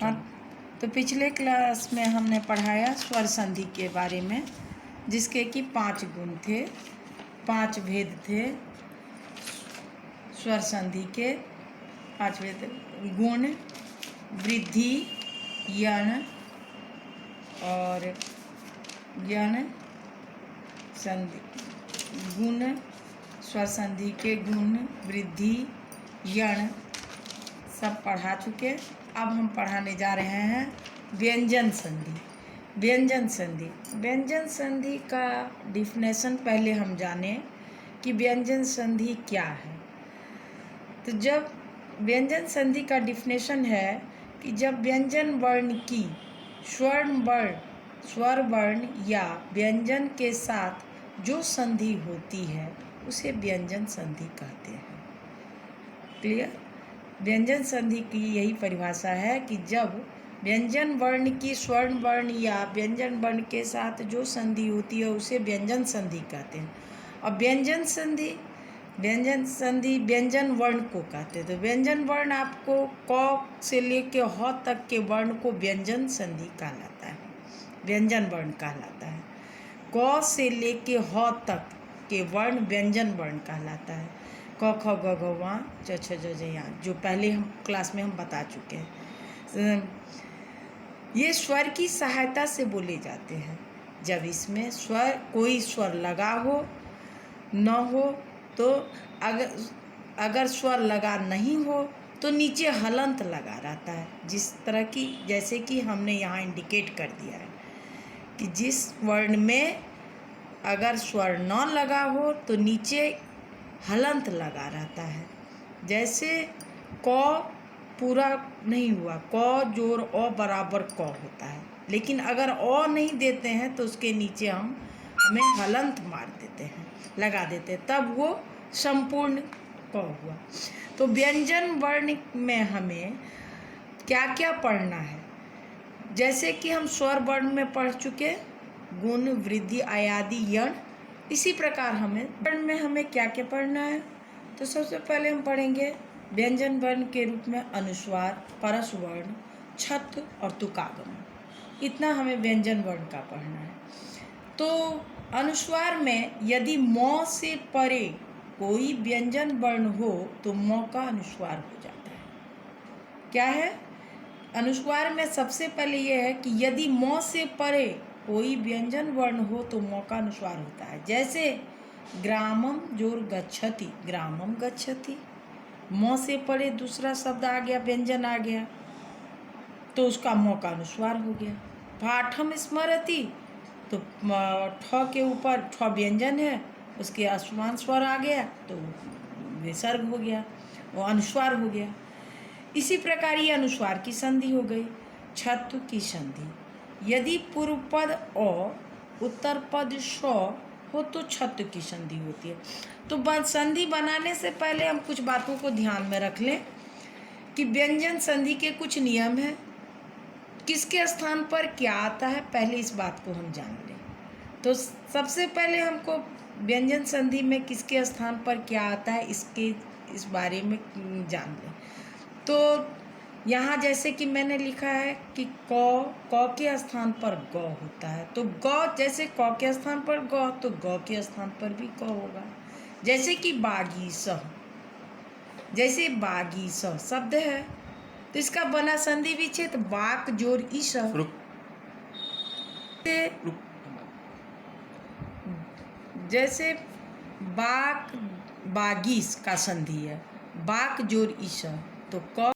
हाँ, तो पिछले क्लास में हमने पढ़ाया स्वर संधि के बारे में, जिसके कि 5 गुण थे, 5 भेद थे स्वर संधि के। 5 भेद: गुण, वृद्धि, यण और यण संधि। गुण, स्वर संधि के गुण, वृद्धि, यण सब पढ़ा चुके। अब हम पढ़ाने जा रहे हैं व्यंजन संधि। व्यंजन संधि, व्यंजन संधि का डिफिनेशन पहले हम जाने कि व्यंजन संधि क्या है। तो जब व्यंजन संधि का डिफिनेशन है कि जब व्यंजन वर्ण की स्वर वर्ण या व्यंजन के साथ जो संधि होती है उसे व्यंजन संधि कहते हैं। क्लियर? व्यंजन संधि की यही परिभाषा है कि जब व्यंजन वर्ण की स्वर्ण वर्ण या व्यंजन वर्ण के साथ जो संधि होती है उसे व्यंजन संधि कहते हैं। और व्यंजन संधि व्यंजन वर्ण को कहते हैं। तो व्यंजन वर्ण आपको क से लेके ह तक के वर्ण को व्यंजन संधि कहलाता है, व्यंजन वर्ण कहलाता है। क से लेके ह तक के वर्ण व्यंजन वर्ण कहलाता है। क ख ग घ ङ च छ ज झ ञ, जो पहले हम क्लास में हम बता चुके हैं। ये स्वर की सहायता से बोले जाते हैं। जब इसमें कोई स्वर लगा हो न हो तो अगर स्वर लगा नहीं हो तो नीचे हलंत लगा रहता है। जिस तरह की, जैसे कि हमने यहाँ इंडिकेट कर दिया है कि जिस वर्ण में अगर स्वर न लगा हो तो नीचे हलंत लगा रहता है। जैसे क पूरा नहीं हुआ, क जोड़ अ बराबर क होता है, लेकिन अगर अ नहीं देते हैं तो उसके नीचे हमें हलंत मार देते हैं, लगा देते हैं, तब वो संपूर्ण क हुआ। तो व्यंजन वर्ण में हमें क्या क्या पढ़ना है, जैसे कि हम स्वर वर्ण में पढ़ चुके गुण, वृद्धि, आयादि, यण। इसी प्रकार हमें वर्ण में हमें क्या क्या पढ़ना है। तो सबसे पहले हम पढ़ेंगे व्यंजन वर्ण के रूप में अनुस्वार, परस वर्ण, छद्म और तुकागम। इतना हमें व्यंजन वर्ण का पढ़ना है। तो अनुस्वार में यदि म से परे कोई व्यंजन वर्ण हो तो म का अनुस्वार हो जाता है। क्या है? अनुस्वार में सबसे पहले यह है कि यदि म से परे कोई व्यंजन वर्ण हो तो म का अनुस्वार होता है। जैसे ग्रामम जोर गच्छति, ग्रामम गच्छति, म से परे दूसरा शब्द आ गया, व्यंजन आ गया, तो उसका म का अनुस्वार हो गया। पाठम स्मरति, तो ठ के ऊपर ठ व्यंजन है, उसके असमान स्वर आ गया तो विसर्ग हो गया, वो अनुस्वार हो गया। इसी प्रकार ये अनुस्वार की संधि हो गई। छद्म की संधि, यदि पूर्व पद अ उत्तर पद श हो तो छद्म की संधि होती है। तो संधि बनाने से पहले हम कुछ बातों को ध्यान में रख लें कि व्यंजन संधि के कुछ नियम हैं, किसके स्थान पर क्या आता है, पहले इस बात को हम जान लें। तो सबसे पहले हमको व्यंजन संधि में किसके स्थान पर क्या आता है इस बारे में जान लें। तो यहाँ जैसे कि मैंने लिखा है कि क के स्थान पर ग होता है, तो ग जैसे क के स्थान पर ग तो ग के स्थान पर भी क होगा। जैसे कि बागीसह, जैसे बागीसह शब्द है तो इसका बना संधि विच्छेद बाक जोड़ ईश। जैसे बागीस का संधि है बाक जोड़ ईश, तो क